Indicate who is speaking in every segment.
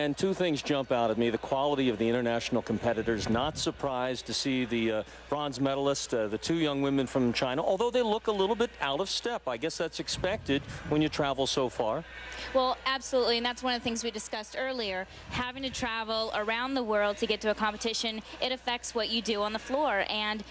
Speaker 1: And two things jump out at me. The quality of the international competitors. Not surprised to see the bronze medalist, the two young women from China, although they look a little bit out of step. I guess that's expected when you travel so far.
Speaker 2: Well, absolutely, and that's one of the things we discussed earlier. Having to travel around the world to get to a competition, it affects what you do on the floor. And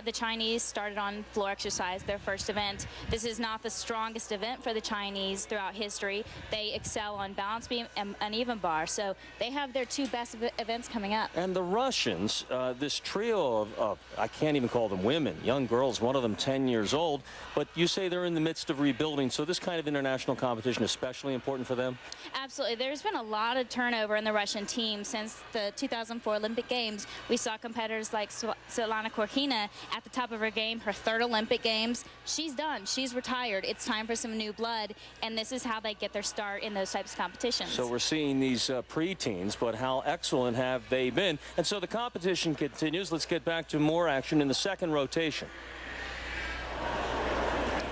Speaker 2: the Chinese started on floor exercise, their first event. This is not the strongest event for the Chinese throughout history. They excel on balance beam and uneven bar. So they have their two best events coming up.
Speaker 1: And the Russians, this trio of, I can't even call them women, young girls, one of them 10 years old, but you say they're in the midst of rebuilding, so this kind of international competition is especially important for them?
Speaker 2: Absolutely. There's been a lot of turnover in the Russian team since the 2004 Olympic Games. We saw competitors like Svetlana Korkina at the top of her game, her third Olympic Games. She's done. She's retired. It's time for some new blood, and this is how they get their start in those types of competitions.
Speaker 1: So we're seeing these pre-teens, but how excellent have they been? And so the competition continues. Let's get back to more action in the second rotation.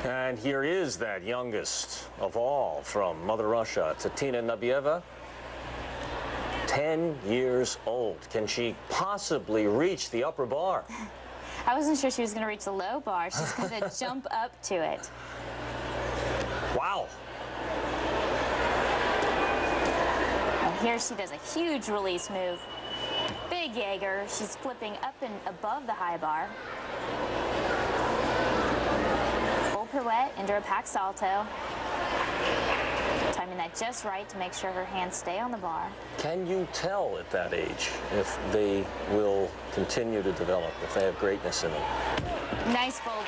Speaker 1: And here is that youngest of all from Mother Russia, Tatiana Nabieva. 10 years old. Can she possibly reach the upper bar?
Speaker 3: I wasn't sure she was going to reach the low bar. She's going to jump up to it.
Speaker 1: Wow.
Speaker 3: And here she does a huge release move. Big Jaeger. She's flipping up and above the high bar. Full pirouette into a pack salto. Timing that just right to make sure her hands stay on the bar.
Speaker 1: Can you tell at that age if they will continue to develop, if they have greatness in them?
Speaker 3: Nice full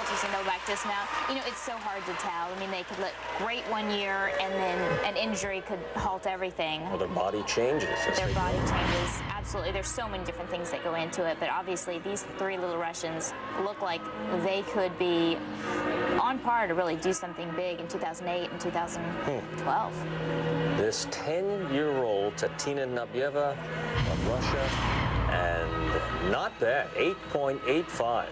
Speaker 3: twist and back dismount. You know, it's so hard to tell. I mean, they could look great one year and then an injury could halt everything.
Speaker 1: Well, their body changes.
Speaker 3: Their body changes. Absolutely. There's so many different things that go into it, but obviously these three little Russians look like they could be on par to really do something big in 2008 and 2012.
Speaker 1: This 10-year-old Tatiana Nabieva of Russia, and not bad, 8.85.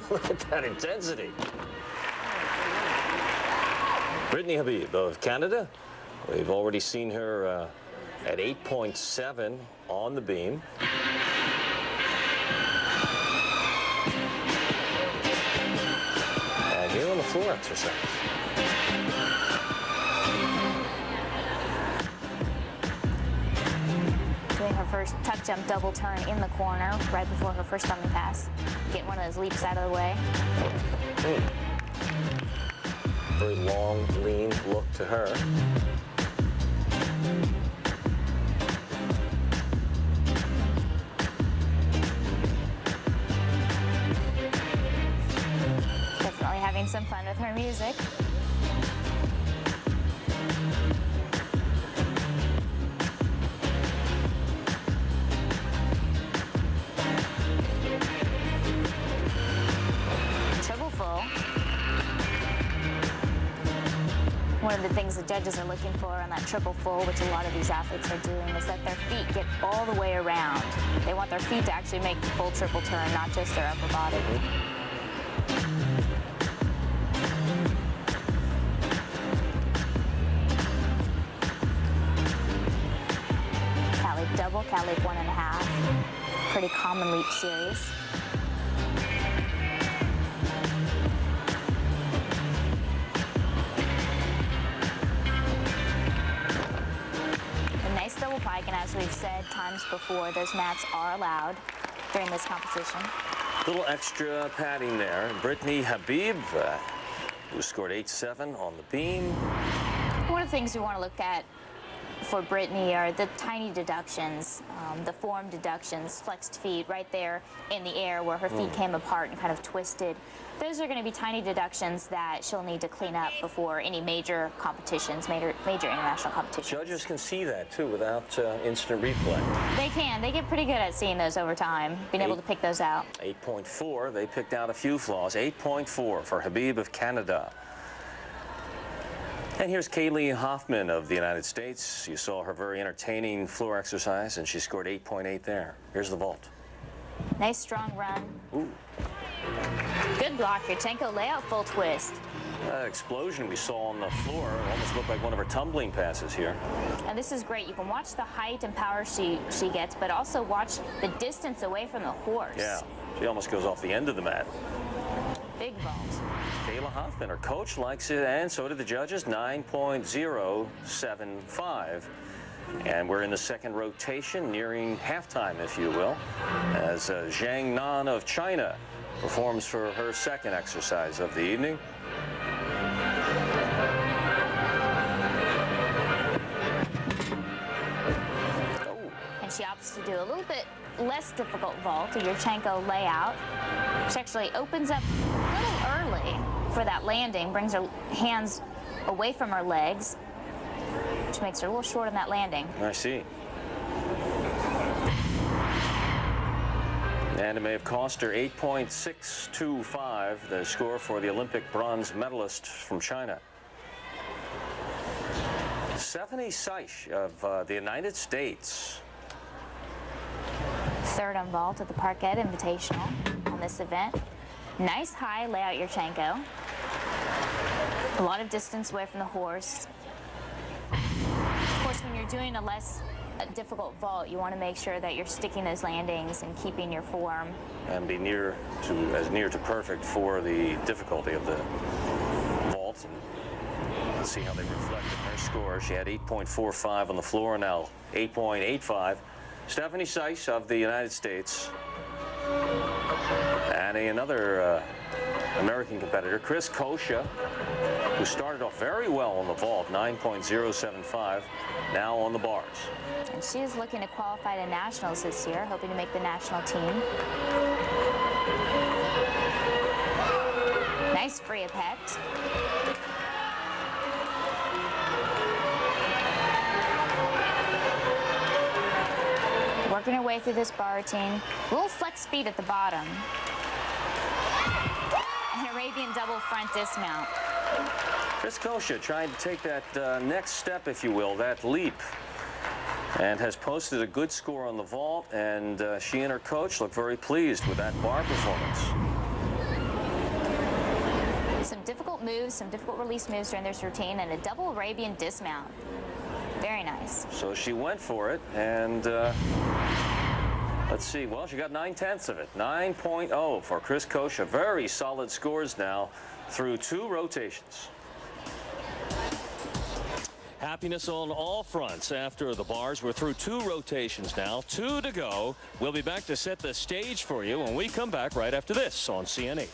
Speaker 1: Look at that intensity. Brittnee Habbib of Canada. We've already seen her at 8.7 on the beam. And here on the floor exercise.
Speaker 3: Doing her first tuck jump double turn in the corner right before her first dummy pass. Getting one of those leaps out of the way.
Speaker 1: Very long, lean look to her.
Speaker 3: Definitely having some fun with her music. One of the things the judges are looking for on that triple full, which a lot of these athletes are doing, is that their feet get all the way around. They want their feet to actually make the full triple turn, not just their upper body. Cat leap double, cat leap 1.5. Pretty common leap series. Double pike, and as we've said times before, those mats are allowed during this competition.
Speaker 1: Little extra padding there. Brittnee Habbib, who scored 8.7 on the beam.
Speaker 3: One of the things we want to look at for Brittnee are the tiny deductions, the form deductions, flexed feet right there in the air where her feet came apart and kind of twisted. Those are going to be tiny deductions that she'll need to clean up before any major competitions, major international competitions.
Speaker 1: Judges can see that too without instant replay.
Speaker 3: They can. They get pretty good at seeing those over time, being able to pick those out.
Speaker 1: 8.4, they picked out a few flaws. 8.4 for Habbib of Canada. And here's Kayla Hoffman of the United States. You saw her very entertaining floor exercise, and she scored 8.8 there. Here's the vault.
Speaker 3: Nice strong run.
Speaker 1: Ooh.
Speaker 3: Good block, Yurchenko layout full twist.
Speaker 1: That explosion we saw on the floor almost looked like one of her tumbling passes here.
Speaker 3: And this is great. You can watch the height and power she gets, but also watch the distance away from the horse.
Speaker 1: Yeah, she almost goes off the end of the mat.
Speaker 3: Big vault.
Speaker 1: Kayla Hoffman, her coach, likes it, and so do the judges. 9.075. And we're in the second rotation, nearing halftime, if you will, as Zhang Nan of China performs for her second exercise of the evening.
Speaker 3: And she opts to do a little bit less difficult vault, a Yurchenko layout. She actually opens up a little early for that landing, brings her hands away from her legs, which makes her a little short on that landing.
Speaker 1: I see. And it may have cost her 8.625, the score for the Olympic bronze medalist from China. Seich of the United States.
Speaker 3: Third on vault at the Parquet Invitational on this event. Nice high layout Yurchenko. A lot of distance away from the horse. Of course, when you're doing a less difficult vault, you want to make sure that you're sticking those landings and keeping your form.
Speaker 1: And be as near to perfect for the difficulty of the vault. And let's see how they reflect in her score. She had 8.45 on the floor, now 8.85. Seich of the United States. And another American competitor, Coccia, who started off very well on the vault, 9.075, now on the bars.
Speaker 3: And she is looking to qualify to nationals this year, hoping to make the national team. Nice free effect. Working her way through this bar routine. A little flex feet at the bottom. An Arabian double front dismount.
Speaker 1: Coccia trying to take that next step, if you will, that leap, and has posted a good score on the vault, and she and her coach look very pleased with that bar performance.
Speaker 3: Some difficult moves, some difficult release moves during this routine, and a double Arabian dismount. Very nice.
Speaker 1: So she went for it, and let's see, well, she got 9/10 of it. 9.0 for Coccia. Very solid scores now through 2 rotations. Happiness on all fronts after the bars. We're through 2 rotations now, 2 to go. We'll be back to set the stage for you when we come back right after this on CNE.